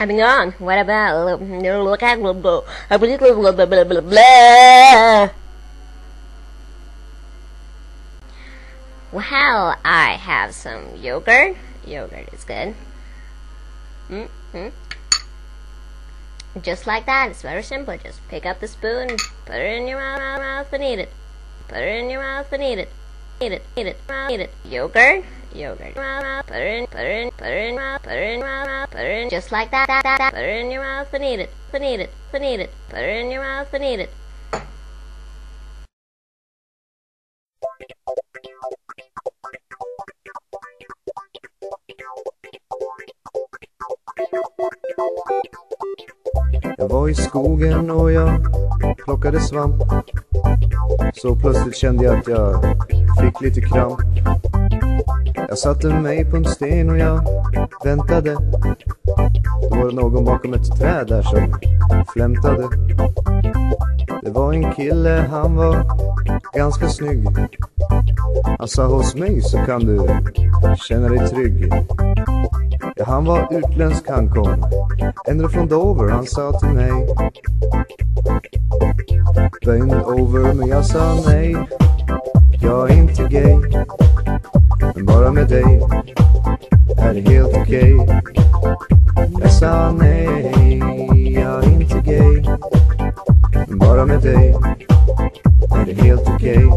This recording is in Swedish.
Hang on, what about look at blah. Well, I have some yogurt. Yogurt is good. Just like that, it's very simple. Just pick up the spoon, put it in your mouth and eat it. Put it in your mouth and eat it. Eat it, eat it, eat it. Yogurt, yogurt. Put it in, just like that. Put it in your mouth and eat it. Put it in your mouth and eat it. Jag var i skogen och jag plockade svamp. Så plötsligt kände jag att jag fick lite kramp. Jag satte mig på en sten och jag väntade. Då var det någon bakom ett träd där som flämtade. Det var en kille, han var ganska snygg. Han sa, hos mig så kan du känna dig trygg. Ja, han var utländsk, han kom ända från Dover. Han sa till mig, bend over, men jag sa nej. Jag är inte gay, men bara med dig är det helt okej. Jag sa nej, jag är inte gay, men bara med dig är det helt okej.